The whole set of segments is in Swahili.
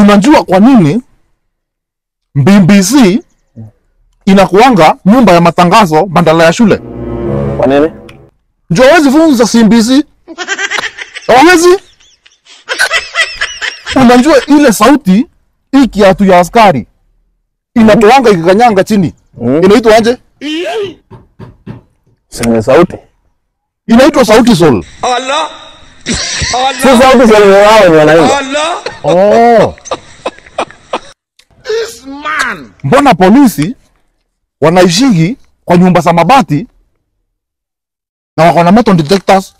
Unajua kwa nini BBC inakuanga nyumba ya matangazo badala ya shule? Kwa nini? Njoo hawezi funza CBC. Hawezi. Unajua ile sauti hii kiatu ya askari inatoanga ikikanyanga chini. Inaitwa aje? Sema sauti. Inaitwa sauti sol. Allah. Si sauti sol wao ni wanaimba. Allah. Oh. This man. Mbona polisi wanaishigi kwa nyumba za mabati na wako na metal detectors?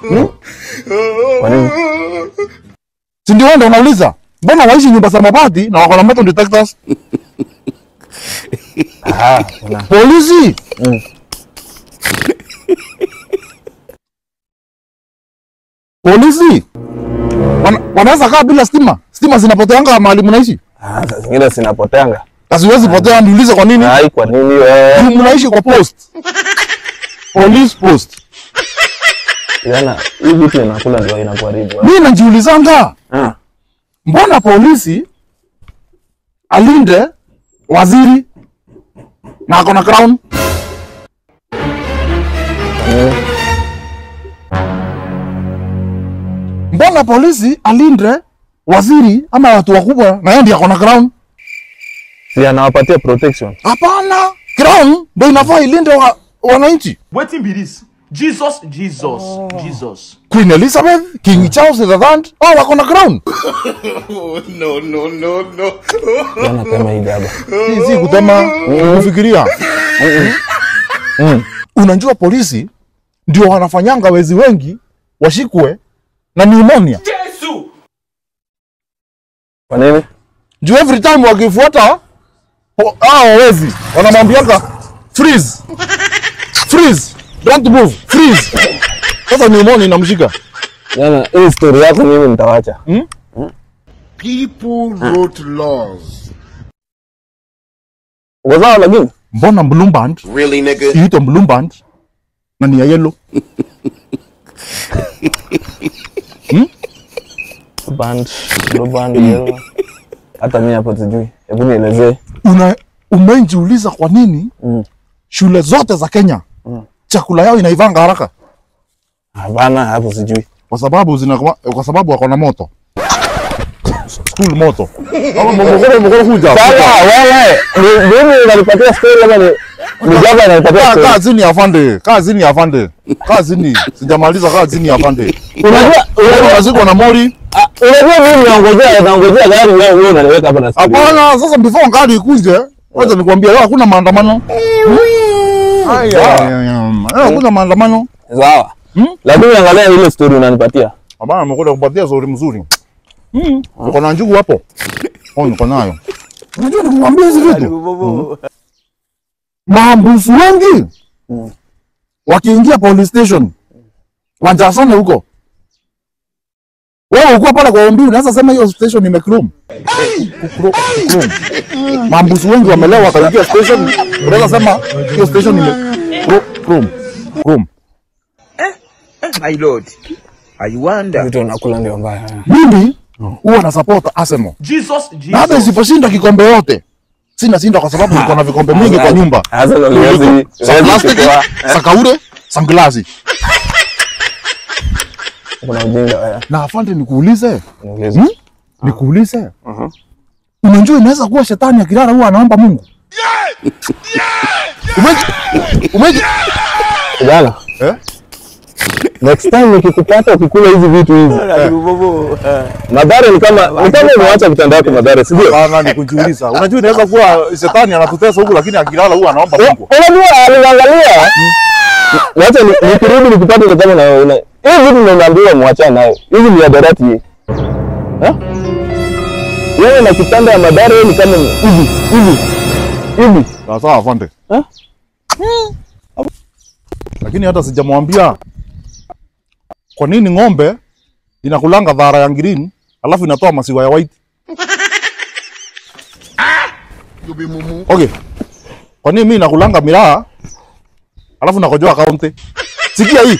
No. Kwa nini? Si ndio wewe unauliza? Mbona waishi nyumba za mabati na wako na metal detectors? Polisi. Polisi. Wanaweza kaa bila stima. Stima zinapoteanga mahali mnaishi. Sasa zingine zinapoteanga. Siwezi potea, niulize kwa nini? Kwa nini wewe? Mnaishi kwa post. Police post. Yana, hii vitu inakula ndio inakuharibu. Mimi najiulizanga. Mbona polisi alinde waziri na akona crown? Mbona polisi alinde waziri ama watu wakubwa na yeye ndiye akona crown? Si anawapatia protection. Hapana, crown ndio inafaa ilinde wananchi. Wetin be this? Jesus. Queen Elizabeth, King Charles III, wako na crown. No. Yana kama hii baba. Si kutema, kufikiria. Unajua polisi ndio wanafanyanga wezi wengi washikwe na pneumonia. Yesu. Kwa nini? Juu every time wakifuata wezi wanamwambianga freeze, don't move, freeze. Sasa pneumonia inamshika. Yana, hii story yako mimi nitawacha. People wrote laws. Wazao lakini Mbona blue band? Really, nigga? Iitwa blue band na ni ya yellow. Blue band yellow. Hata mimi hapo sijui. Hebu nielezee. Umejiuliza kwa nini shule zote za Kenya chakula yao inaivanga haraka? Hapana, hapo sijui. Kwa sababu wako na moto. School moto. Kama mgogoro kuja. Sasa wewe, mimi unanipatia story kama ni jaba inanipatia story. Kazini afande. Sijamaliza kazini afande. Unajua ziko na mori. Unajua mimi naongojea gari wewe unaniweka hapa na story. Hapana, sasa before gari ikuje, wacha nikwambie leo hakuna maandamano. Hakuna maandamano. Sawa. Lakini angalia ile story unanipatia. Hapana, nimekuja kupatia story mzuri. Uko na njugu hapo? Niko nayo. Unajua nikwambia hizi vitu. Maambusu wengi wakiingia police station wanjasane huko. Wewe uko pale kwa ombi unaweza sema hiyo station imekrom. Maambusu wengi wamelewa wakaingia station, unaweza sema hiyo station imekrom. My lord, I wonder. Vitu unakula ndio mbaya. Mimi huwa na support Arsenal. Jesus. Hata isiposhinda kikombe yote. Sina shinda kwa sababu niko na vikombe mingi kwa nyumba. Arsenal liwezi Sakaure, sanglasi. Kuna ujinga wewe. Na afande nikuulize. Nikuulize. Unajua inaweza kuwa shetani akilala huwa anaomba Mungu. Umeje? Jana. Next time nikikupata ukikula hizi vitu hizi. Madhara ni kama umeacha vitanda yako madhara, si ndio? Bana nikujiuliza. Unajua inaweza kuwa shetani anatutesa huku lakini akilala huwa anaomba Mungu. Unajua aliangalia. Wacha nikirudi nikupate kama na hivi vitu nimeambiwa muachane nayo. Hizi ni adarati. Wewe na kitanda ya madhara ni kama hivi. Sawa afande. Lakini hata sijamwambia kwa nini ng'ombe inakulanga dhara ya green alafu inatoa maziwa ya white. Okay. Kwa nini mimi nakulanga miraa alafu nakojoa kaunti? Sikia hii.